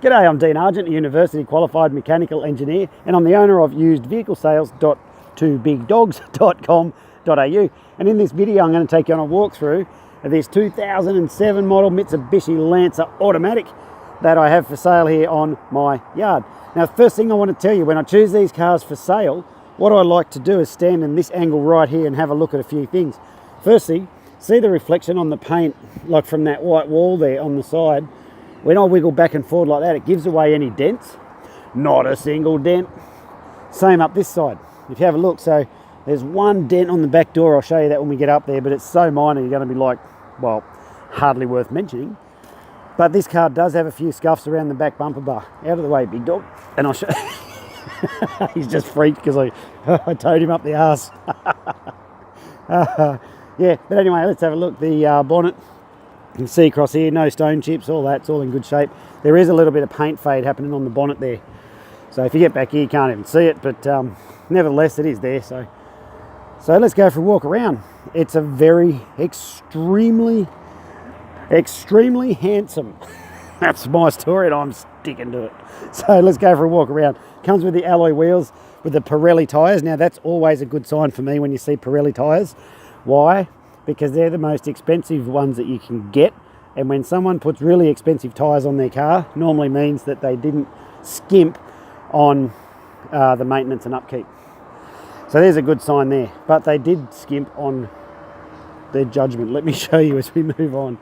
G'day, I'm Dean Argent, a university qualified mechanical engineer, and I'm the owner of usedvehiclesales.2bigdogs.com.au. And in this video, I'm going to take you on a walkthrough of this 2007 model Mitsubishi Lancer automatic that I have for sale here on my yard. Now, the first thing I want to tell you, when I choose these cars for sale, what I like to do is stand in this angle right here and have a look at a few things. Firstly, see the reflection on the paint, like from that white wall there on the side. When I wiggle back and forward like that, it gives away any dents. Not a single dent. Same up this side. If you have a look, so there's one dent on the back door. I'll show you that when we get up there, but it's so minor, you're going to be like, well, hardly worth mentioning. But this car does have a few scuffs around the back bumper bar. Out of the way, big dog. And I'll show he's just freaked because I towed him up the arse. Yeah, but anyway, let's have a look. The bonnet, you can see across here, no stone chips, all that's all in good shape. There is a little bit of paint fade happening on the bonnet there. So if you get back here, you can't even see it, but nevertheless, it is there. So let's go for a walk around. It's a very extremely handsome. That's my story and I'm sticking to it. So let's go for a walk around. Comes with the alloy wheels with the Pirelli tyres. Now that's always a good sign for me when you see Pirelli tyres. Why? Because they're the most expensive ones that you can get. And when someone puts really expensive tyres on their car, normally means that they didn't skimp on the maintenance and upkeep. So there's a good sign there. But they did skimp on their judgment. Let me show you as we move on.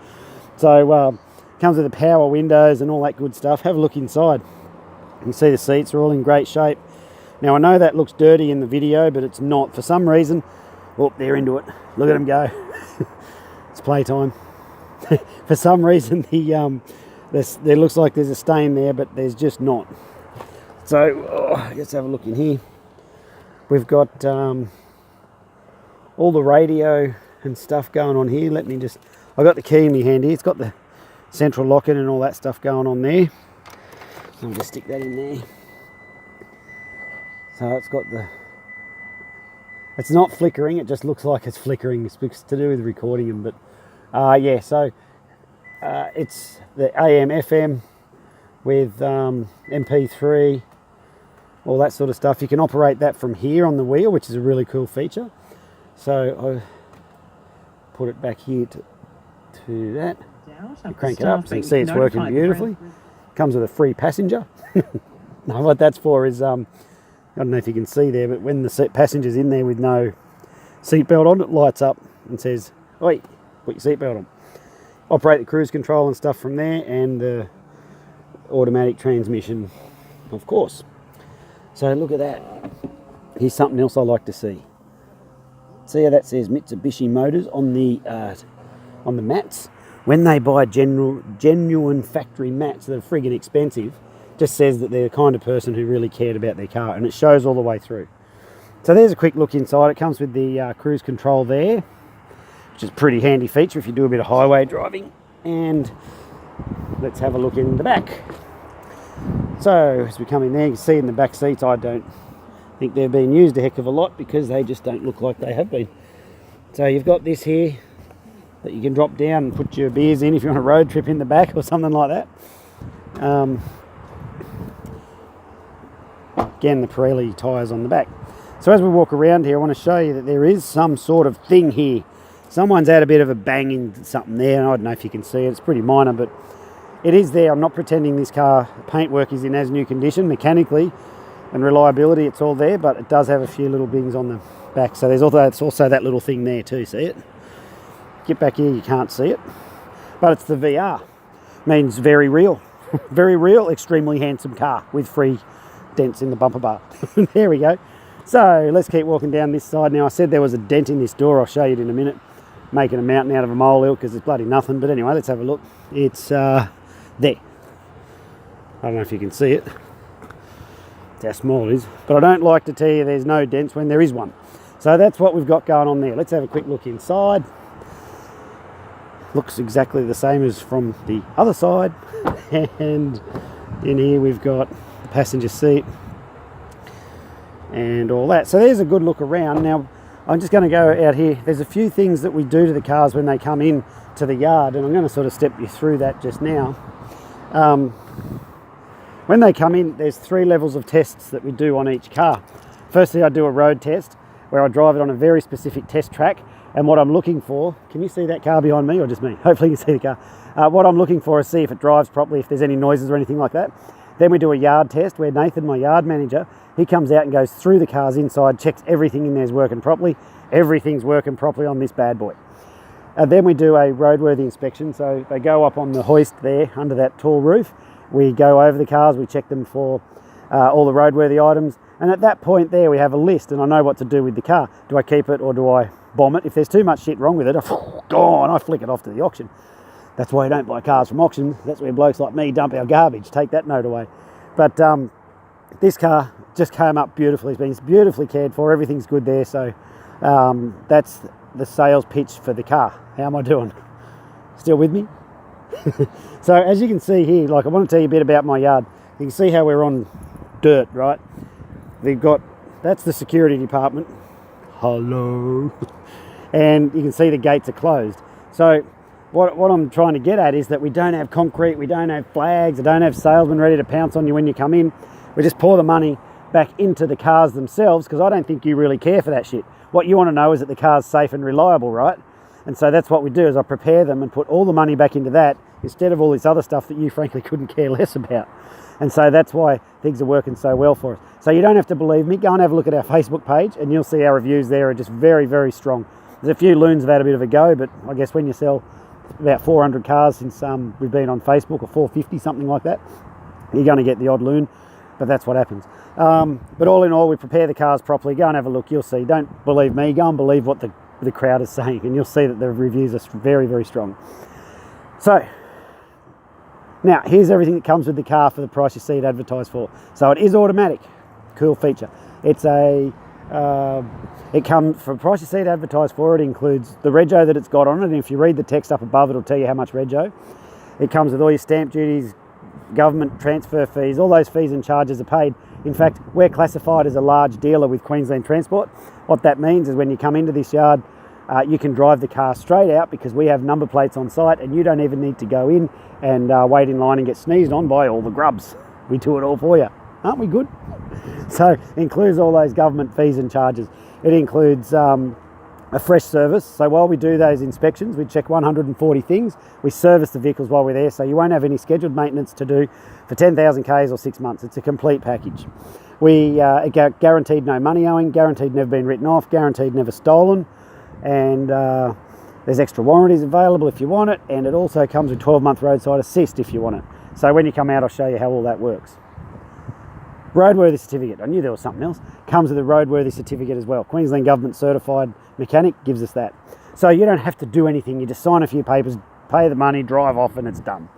So comes with the power windows and all that good stuff. Have a look inside. You can see the seats are all in great shape. Now I know that looks dirty in the video, but it's not. For some reason, oh, they're into it. Look at them go. It's playtime. For some reason, there looks like there's a stain there, but there's just not. So let's have a look in here. We've got all the radio and stuff going on here. I've got the key in my hand here. It's got the central lock-in and all that stuff going on there. I'll just stick that in there. So it's got it's not flickering, it just looks like it's flickering. It's to do with recording them, but yeah, so it's the AM, FM with MP3, all that sort of stuff. You can operate that from here on the wheel, which is a really cool feature. So I put it back here to that. You crank it up, so you can see it's working beautifully. Comes with a free passenger. No, what that's for is, I don't know if you can see there, but when the passenger's in there with no seatbelt on, it lights up and says, "Oi, put your seatbelt on." Operate the cruise control and stuff from there, and the automatic transmission, of course. So look at that. Here's something else I like to see. See how that says Mitsubishi Motors on the mats? When they buy genuine factory mats that are friggin' expensive, just says that they're the kind of person who really cared about their car, and it shows all the way through. So there's a quick look inside. It comes with the cruise control there, which is a pretty handy feature if you do a bit of highway driving. And let's have a look in the back. So as we come in there, you can see in the back seats, I don't think they've been used a heck of a lot because they just don't look like they have been. So you've got this here that you can drop down and put your beers in if you're on a road trip in the back or something like that. Again, the Pirelli tyres on the back. So as we walk around here, I want to show you that there is some sort of thing here. Someone's had a bit of a bang in something there, and I don't know if you can see it. It's pretty minor, but it is there. I'm not pretending this car paintwork is in as new condition. Mechanically and reliability, it's all there, but it does have a few little bings on the back. So it's also that little thing there too, see it? Get back here, you can't see it, but it's the VR. Means very real. Very real, extremely handsome car with free dents in the bumper bar. There we go. So let's keep walking down this side. Now I said there was a dent in this door. I'll show you it in a minute. Making a mountain out of a molehill because it's bloody nothing. But anyway, let's have a look. It's there. I don't know if you can see it. That's how small it is. But I don't like to tell you there's no dents when there is one. So that's what we've got going on there. Let's have a quick look inside. Looks exactly the same as from the other side. And in here we've got the passenger seat and all that. So there's a good look around. Now I'm just going to go out here. There's a few things that we do to the cars when they come in to the yard, and I'm going to sort of step you through that just now. When they come in, there's 3 levels of tests that we do on each car. Firstly, I do a road test where I drive it on a very specific test track, and what I'm looking for, can you see that car behind me or just me? Hopefully you can see the car. What I'm looking for is see if it drives properly, if there's any noises or anything like that. Then we do a yard test where Nathan, my yard manager, he comes out and goes through the cars inside, checks everything in there is working properly. Everything's working properly on this bad boy. And then we do a roadworthy inspection. So they go up on the hoist there under that tall roof. We go over the cars, we check them for all the roadworthy items. And at that point there, we have a list and I know what to do with the car. Do I keep it or do I bomb it? If there's too much shit wrong with it, I flick it off to the auction. That's why you don't buy cars from auctions. That's where blokes like me dump our garbage. Take that note away. But this car just came up beautifully. It's been beautifully cared for. Everything's good there. So that's the sales pitch for the car. How am I doing? Still with me? So as you can see here, like I want to tell you a bit about my yard. You can see how we're on dirt, right? That's the security department. Hello. And you can see the gates are closed. So what I'm trying to get at is that we don't have concrete, we don't have flags, we don't have salesmen ready to pounce on you when you come in. We just pour the money back into the cars themselves because I don't think you really care for that shit. What you want to know is that the car's safe and reliable, right? And so that's what we do is I prepare them and put all the money back into that instead of all this other stuff that you frankly couldn't care less about. And so that's why things are working so well for us. So you don't have to believe me, go and have a look at our Facebook page and you'll see our reviews there are just very, very strong. There's a few loons have had a bit of a go, but I guess when you sell about 400 cars since we've been on Facebook, or 450, something like that, you're going to get the odd loon, but that's what happens. But all in all, we prepare the cars properly. Go and have a look, you'll see. Don't believe me, go and believe what the crowd is saying, and you'll see that the reviews are very, very strong. So now here's everything that comes with the car for the price you see it advertised for. So it is automatic, cool feature. It's it comes for the price you see it advertised for. It includes the rego that it's got on it, and if you read the text up above, it'll tell you how much rego. It comes with all your stamp duties, government transfer fees, all those fees and charges are paid. In fact, we're classified as a large dealer with Queensland Transport. What that means is when you come into this yard, you can drive the car straight out because we have number plates on site and you don't even need to go in and wait in line and get sneezed on by all the grubs. We do it all for you. Aren't we good? So it includes all those government fees and charges. It includes a fresh service. So while we do those inspections, we check 140 things. We service the vehicles while we're there, so you won't have any scheduled maintenance to do for 10,000 Ks or 6 months. It's a complete package. We guaranteed no money owing, guaranteed never been written off, guaranteed never stolen, and there's extra warranties available if you want it, and it also comes with 12-month Roadside Assist if you want it. So when you come out, I'll show you how all that works. Roadworthy Certificate, I knew there was something else, comes with a Roadworthy Certificate as well. Queensland Government Certified Mechanic gives us that. So you don't have to do anything, you just sign a few papers, pay the money, drive off, and it's done.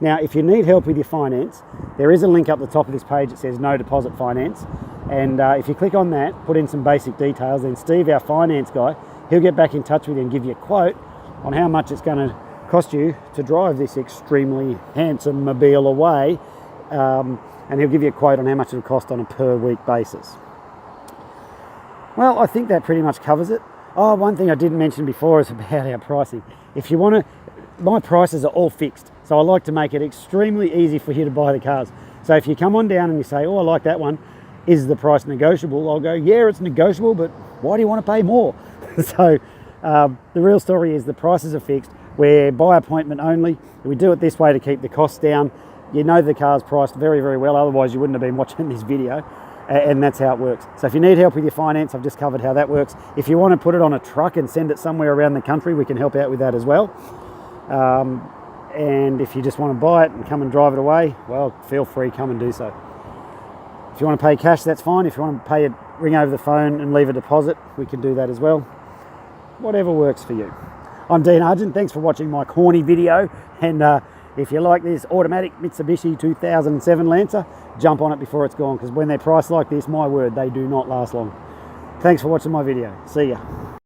Now, if you need help with your finance, there is a link up the top of this page that says no deposit finance. And if you click on that, put in some basic details, then Steve, our finance guy, he'll get back in touch with you and give you a quote on how much it's going to cost you to drive this extremely handsome mobile away. And he'll give you a quote on how much it'll cost on a per week basis. Well, I think that pretty much covers it. Oh, one thing I didn't mention before is about our pricing. If you want to, my prices are all fixed. So I like to make it extremely easy for you to buy the cars. So if you come on down and you say, oh, I like that one, is the price negotiable? I'll go, yeah, it's negotiable, but why do you want to pay more? So the real story is the prices are fixed. We're by appointment only. We do it this way to keep the costs down. You know the car's priced very, very well, otherwise you wouldn't have been watching this video, and that's how it works. So if you need help with your finance, I've just covered how that works. If you want to put it on a truck and send it somewhere around the country, we can help out with that as well. And if you just want to buy it and come and drive it away, well, feel free, come and do so. If you want to pay cash, that's fine. If you want to pay it, ring over the phone and leave a deposit, we can do that as well. Whatever works for you. I'm Dean Argent, thanks for watching my corny video, and if you like this automatic Mitsubishi 2007 Lancer, jump on it before it's gone, because when they're priced like this, my word, they do not last long. Thanks for watching my video. See ya.